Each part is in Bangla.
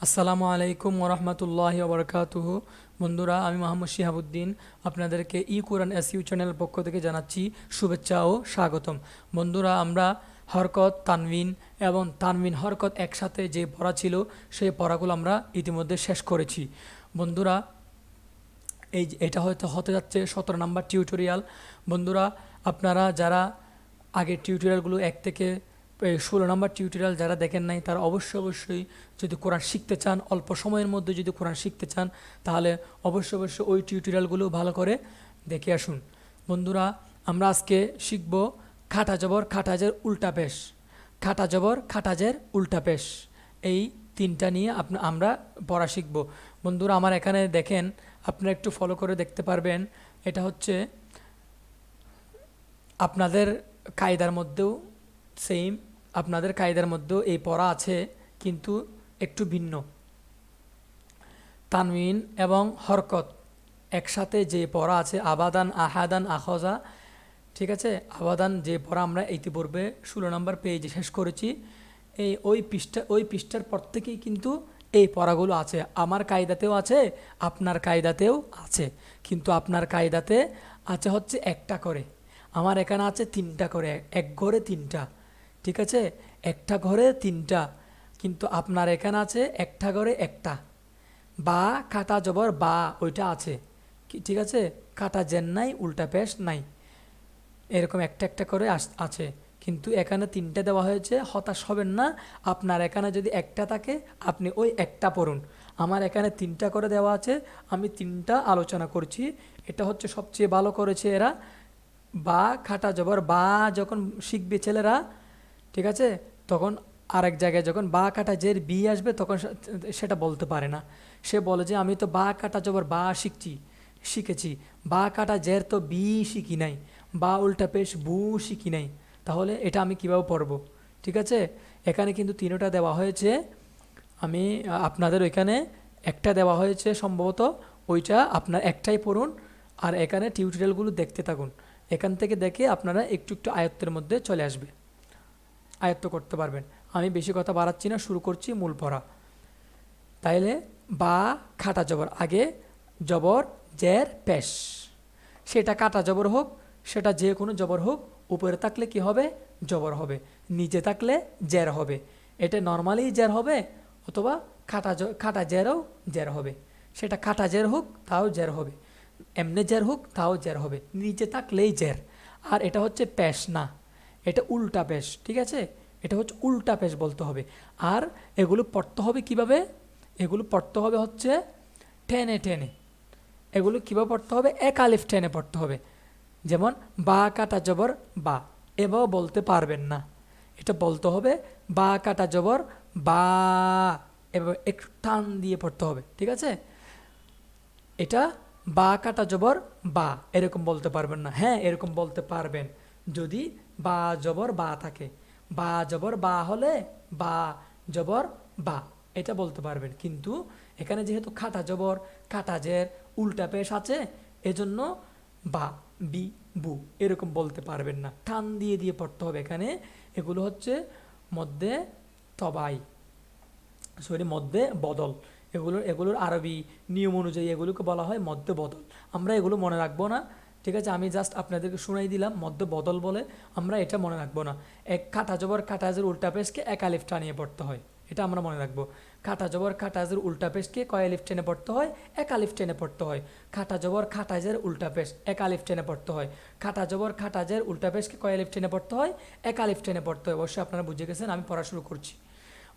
আসসালামু আলাইকুম ওরহমতুল্লাহি ওবরকাতুহু। বন্ধুরা, আমি মোহাম্মদ শিহাবুদ্দিন আপনাদেরকে ইকুরান এসইউ চ্যানেলের পক্ষ থেকে জানাচ্ছি শুভেচ্ছা ও স্বাগতম। বন্ধুরা, আমরা হরকত, তানবিন এবং তানবিন হরকত একসাথে যে পড়া ছিল সেই পড়াগুলো আমরা ইতিমধ্যে শেষ করেছি। বন্ধুরা, এটা হয়তো হতে যাচ্ছে 17 নম্বর টিউটোরিয়াল। বন্ধুরা, আপনারা যারা আগের টিউটোরিয়ালগুলো 1 থেকে 16 নম্বর টিউটোরিয়াল যারা দেখেন নাই, তারা অবশ্যই যদি কোরআন শিখতে চান, অল্প সময়ের মধ্যে যদি কোরআন শিখতে চান, তাহলে অবশ্যই ওই টিউটোরিয়ালগুলো ভালো করে দেখে আসুন। বন্ধুরা, আমরা আজকে শিখব খাটা জবর খাটাজের উল্টা পেশ, খাটা জবর খাটাজের উল্টা পেশ, এই তিনটা নিয়ে আমরা পড়া শিখব। বন্ধুরা, আমার এখানে দেখেন, আপনারা একটু ফলো করে দেখতে পারবেন। এটা হচ্ছে আপনাদের কায়দার মধ্যেও সেম, আপনাদের কায়দার মধ্যেও এই পড়া আছে, কিন্তু একটু ভিন্ন। তানবিন এবং হরকত একসাথে যে পড়া আছে, আবাদান, আহাদান, আখজা, ঠিক আছে। আবাদান যে পড়া আমরা ইতিপূর্বে 16 নম্বর পেজে শেষ করেছি, ওই পৃষ্ঠার পর থেকেই কিন্তু এই পড়াগুলো আছে। আমার কায়দাতেও আছে, আপনার কায়দাতেও আছে, কিন্তু আপনার কায়দাতে আছে হচ্ছে একটা করে, আমার এখানে আছে 3টা করে, এক ঘরে 3টা, ঠিক আছে, একটা ঘরে 3টা, কিন্তু আপনার এখানে আছে একটা ঘরে একটা। বা কাটা জবর বা ওইটা আছে, ঠিক আছে, কাটা জেন নাই, উল্টা পেশ নাই, এরকম একটা একটা করে আছে, কিন্তু এখানে 3টে দেওয়া হয়েছে। হতাশ হবেন না, আপনার এখানে যদি একটা থাকে আপনি ওই একটা পড়ুন। আমার এখানে 3টা করে দেওয়া আছে, আমি 3টা আলোচনা করছি। এটা হচ্ছে সবচেয়ে ভালো করেছে এরা। বা খাটা জবর বা যখন শিখবে ছেলেরা, ঠিক আছে, তখন আরেক জায়গায় যখন বা কাটা জের বি আসবে, তখন সেটা বলতে পারে না। সে বলে যে আমি তো বা কাটা জবর বা শিখেছি, বা কাটা জের তো বি শিখি নাই, বা উল্টা পেশ বু শিখি নাই, তাহলে এটা আমি কীভাবে পড়ব? ঠিক আছে, এখানে কিন্তু 3টা দেওয়া হয়েছে, আমি আপনাদের ওইখানে একটা দেওয়া হয়েছে সম্ভবত, ওইটা আপনার একটাই পড়ুন, আর এখানে টিউটোরিয়ালগুলো দেখতে থাকুন। এখান থেকে দেখে আপনারা একটু একটু আয়ত্তের মধ্যে চলে আসবে, আয়ত্ত করতে পারবেন। আমি বেশি কথা বাড়াচ্ছি না, শুরু করছি মূল পড়া। তাইলে বা খাটা জবর, আগে জবর জের পেশ, সেটা কাটা জবর হোক, সেটা যে কোনো জবর হোক, উপরে থাকলে কি হবে? জবর হবে, নিচে থাকলে জের হবে। এটা নর্মালি জের হবে, অথবা খাটা জেরও জের হবে। সেটা খাটা জের হোক তাও জের হবে, এমনি জের হোক তাও জের হবে, নিচে থাকলেই জের। আর এটা হচ্ছে পেশ না, এটা উল্টা পেশ, ঠিক আছে, এটা হচ্ছে উল্টা পেশ বলতে হবে। আর এগুলো পড়তে হবে কিভাবে? এগুলো পড়তে হবে হচ্ছে টেনে টেনে। এগুলো কীভাবে পড়তে হবে? এক আলিফ টেনে পড়তে হবে। যেমন বা কাটা জবর বা, এভাবে বলতে পারবেন না, এটা বলতে হবে বা কাটা জবর বা, এভাবে একটু টান দিয়ে পড়তে হবে, ঠিক আছে। এটা বা কাটা জবর বা, এরকম বলতে পারবেন না। হ্যাঁ, এরকম বলতে পারবেন যদি বা জবর বা থাকে, বা জবর বা হলে বা জবর বা, এটা বলতে পারবেন। কিন্তু এখানে যেহেতু খাটা জবর কাটা জের উল্টা পেশ আছে, এজন্য বা বি বু এরকম বলতে পারবেন না, টান দিয়ে দিয়ে পড়তে হবে এখানে। এগুলো হচ্ছে মধ্যে তবাই, মধ্যে বদল, এগুলোর আরবি নিয়ম অনুযায়ী এগুলোকে বলা হয় মধ্যে বদল। আমরা এগুলো মনে রাখবো না, ঠিক আছে, আমি জাস্ট আপনাদেরকে শুনাই দিলাম মধ্যে বদল বলে, আমরা এটা মনে রাখবো না। এক কাটা জবর কাটাজের উল্টা পেশকে এক আলিফ টানিয়ে পড়তে হয়, এটা আমরা মনে রাখবো। কাটা জবর কাটাজের উল্টা পেশকে কয় আলিফ টেনে পড়তে হয়? এক আলিফ টেনে পড়তে হয়। কাটা জবর কাটাজের উল্টা পেশ এক আলিফ টেনে পড়তে হয়। কাটা জবর কাটাজের উল্টা পেশকে কয় আলিফ টেনে পড়তে হয়? এক আলিফ টেনে পড়তে হয়। অবশ্যই আপনারা বুঝে গেছেন, আমি পড়া শুরু করছি।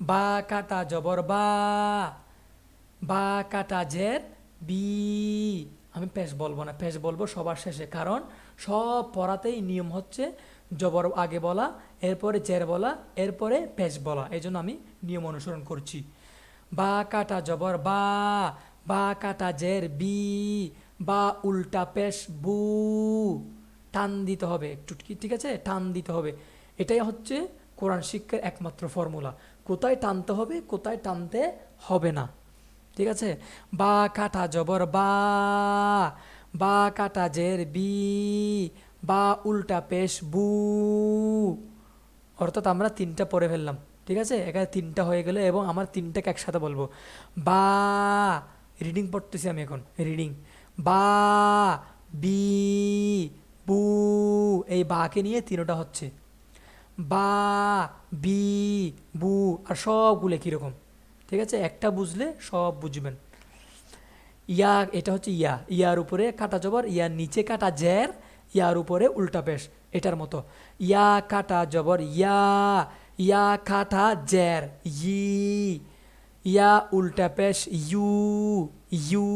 বা কাটা জবর বা, বা কাটা জের বি, আমি পেশ বলবো না, পেশ বলবো সবার শেষে, কারণ সব পড়াতেই নিয়ম হচ্ছে জবর আগে বলা, এরপরে জের বলা, এরপরে পেশ বলা, এই জন্য আমি নিয়ম অনুসরণ করছি। বা কাটা জবর বা, বা কাটা জের বি, বা উল্টা পেশ বু, টান দিতে হবে একটু, ঠিক আছে, টান দিতে হবে। এটাই হচ্ছে কোরআন শিক্ষার একমাত্র ফর্মুলা, কোথায় টানতে হবে, কোথায় টানতে হবে না, ঠিক আছে। বা কাটা জবর বা, বা কাটা জের বি, বা উল্টা পেশ বু, অর্থাৎ আমরা 3টা পড়ে ফেললাম, ঠিক আছে, এখানে 3টা হয়ে গেল এবং আমার 3টাকে একসাথে বলবো। বা, রিডিং পড়তেছি আমি এখন, রিডিং। বা, বি, বু, এই বাকে নিয়ে 3টা হচ্ছে। বা, বি, বু, আর সবগুলো কীরকম, ঠিক আছে, একটা বুঝলে সব বুঝবেন। ইয়া, এটা হচ্ছে ইয়া, ইয়ার উপরে কাটা জবর, ইয়ার নিচে কাটা জের, ইয়ার উপরে উল্টা পেশ, এটার মতো। ইয়া কাটা জবর ইয়া, ইয়া কাটা জের ই, ইয়া উল্টা পেশ ইউ, ইউ,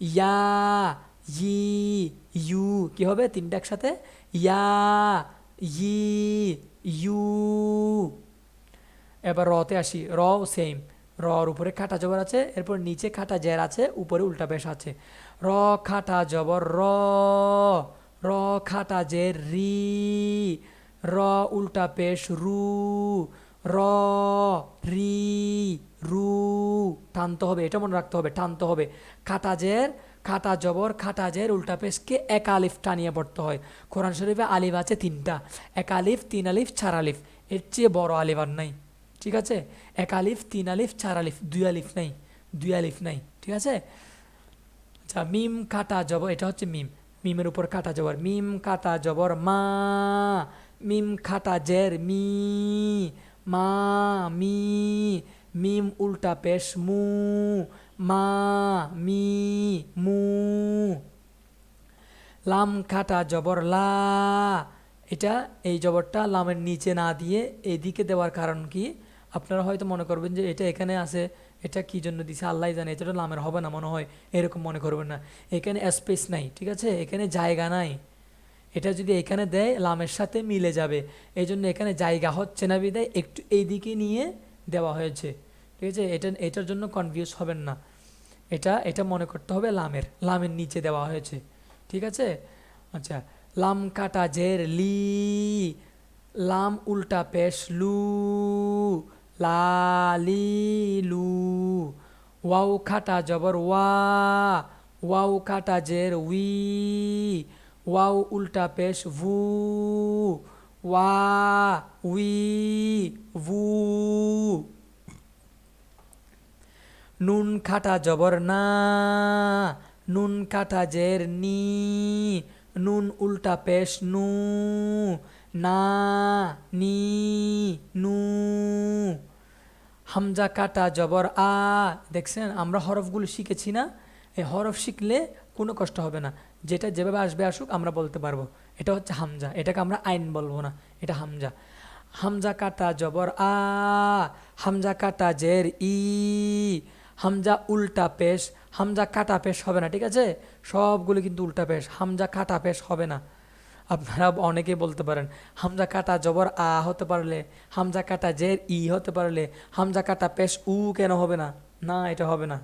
ইয়া, ই, ইউ, কি হবে 3টা একসাথে, ইয়া, ই, ইউ। এবার রতে আসি, র সেম, রর উপরে খাটা জবর আছে, এরপর নিচে খাটা জের আছে, উপরে উল্টা পেশ আছে। র খাটা জবর র, র খাটা জের রি, র উল্টা পেশ রু, র, রি, রু। টানতে হবে, এটা মনে রাখতে হবে, টানতে হবে। খাটা জের, খাটা জবর, খাটা জের, উল্টা পেশকে এক আলিফ টানিয়ে পড়তে হয়। কোরআন শরীফে আলিফ আছে 3টা, 1 আলিফ, 3 আলিফ, 4 আলিফ, এর চেয়ে বড় আলিফ আর নাই, ঠিক আছে। 1 আলিফ, 3 আলিফ, 4 আলিফ, 2 আলিফ নাই, 2 আলিফ নাই, ঠিক আছে। আচ্ছা, মিম কাটা জবর, এটা হচ্ছে মিম, মিমের উপর কাটা জবর, মিম কাটা জবর মা, মিম খাটা জের মি, মা, মি, মিম উল্টা পেশ মু, মা, মি, মু। লাম খাটা জবর লা, এটা এই জবরটা লামের নিচে না দিয়ে এদিকে দেওয়ার কারণ কি, আপনারা হয়তো মনে করবেন যে এটা এখানে আছে, এটা কি জন্য দিছে আল্লাহ জানে, এটা তো লামের হবে না মনে হয়, এরকম মনে করবেন না। এখানে স্পেস নাই, ঠিক আছে, এখানে জায়গা নাই, এটা যদি এখানে দেয় লামের সাথে মিলে যাবে, এই জন্য এখানে জায়গা হচ্ছে না বিদায় একটু এইদিকে নিয়ে দেওয়া হয়েছে, ঠিক আছে। এটার জন্য কনফিউজ হবেন না, এটা মনে করতে হবে লামের, লামের নিচে দেওয়া হয়েছে, ঠিক আছে। আচ্ছা, লাম কাটা জের লি, লাম উল্টা পেশ লু, লা, লি, লু। ওয়াও খাটা জবর ওয়া, ওয়াও খাটা জের উই, ওয়াও উল্টা পেশ ভু, ওয়া, উই, ভু। নুন খাটা জবর না, নুন কাটা জের নি, নুন উল্টা পেশ নু, না, নি, নু। হামজা কাটা জবর আ, দেখছেন আমরা হরফগুলো শিখেছি না, এই হরফ শিখলে কোনো কষ্ট হবে না, যেটা যেভাবে আসবে আসুক আমরা বলতে পারবো। এটা হচ্ছে হামজা, এটাকে আমরা আইন বলবো না, এটা হামজা। হামজা কাটা জবর আ, হামজা কাটা জের ই, হামজা উল্টা পেশ, হামজা কাটা পেশ হবে না, ঠিক আছে, সবগুলো কিন্তু উল্টা পেশ, হামজা কাটা পেশ হবে না। আপনারা অনেকেই বলতে পারেন হামজা কাটা জবর আ হতে পারলে, হামজা কাটা জের ই হতে পারলে হামজা কাটা পেশ উ কেন হবে না, না এটা হবে না,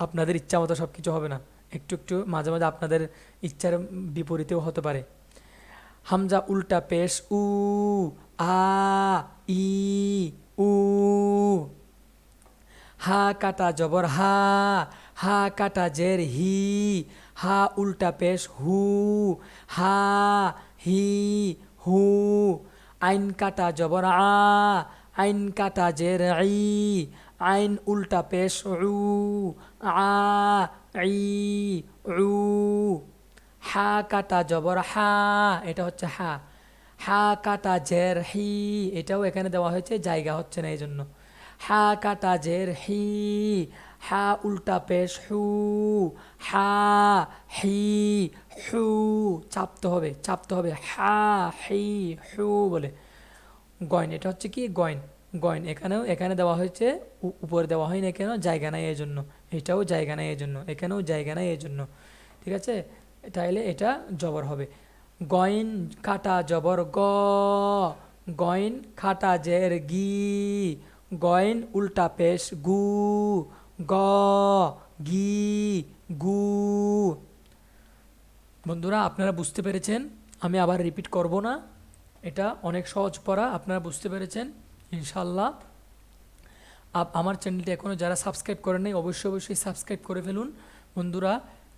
আপনাদের ইচ্ছা মতো সব কিছু হবে না, একটু একটু মাঝে মাঝে আপনাদের ইচ্ছার বিপরীতেও হতে পারে। হামজা উল্টা পেশ উ, আ, ই, উ। হা কাটা জবর হা, হা কাটা জের হি, হা উল্টা পেশ হু, হা, হি, হু। আইন কাটা জবর আ, আইন কাটা জের ই, আইন উল্টা পেশ উ, আ, ই, উ। হা কাটা জবর হা, এটা হচ্ছে হা, হা কাটা জের হি, এটাও এখানে দেওয়া হয়েছে, জায়গা হচ্ছে না এই জন্য। হা কাটা জের হি, হা উল্টা পেশ হু, হা, হি, হু। চাপতে হবে, চাপতে হবে, হা, হি, হু বলে। গয়ন, এটা হচ্ছে কি গয়ন, গয়ন এখানে দেওয়া হয়েছে, উপরে দেওয়া হয়নি কেন, জায়গা নাই এই জন্য, এটাও জায়গা নাই এই জন্য, এখানেও জায়গা নাই এই জন্য, ঠিক আছে। তাইলে এটা জবর হবে। গয়ন কাটা জবর গ, গয়ন খাটা জের গি, গয়ন উল্টা পেশ গু, গ, গি, গু। বন্ধুরা আপনারা বুঝতে পেরেছেন, আমি আবার রিপিট করব না, এটা অনেক সহজ পড়া, আপনারা বুঝতে পেরেছেন ইনশাল্লাহ। আমার চ্যানেলটি এখনও যারা সাবস্ক্রাইব করেন নাই অবশ্যই সাবস্ক্রাইব করে ফেলুন। বন্ধুরা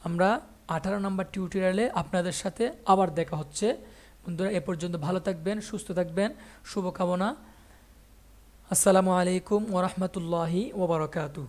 আমরা 18 নম্বর টিউটোরিয়ালে আপনাদের সাথে আবার দেখা হচ্ছে। বন্ধুরা এ পর্যন্ত ভালো থাকবেন, সুস্থ থাকবেন, শুভকামনা। আসসালামু আলাইকুম ওরহমতুল্লাহি ওবরাকাতু।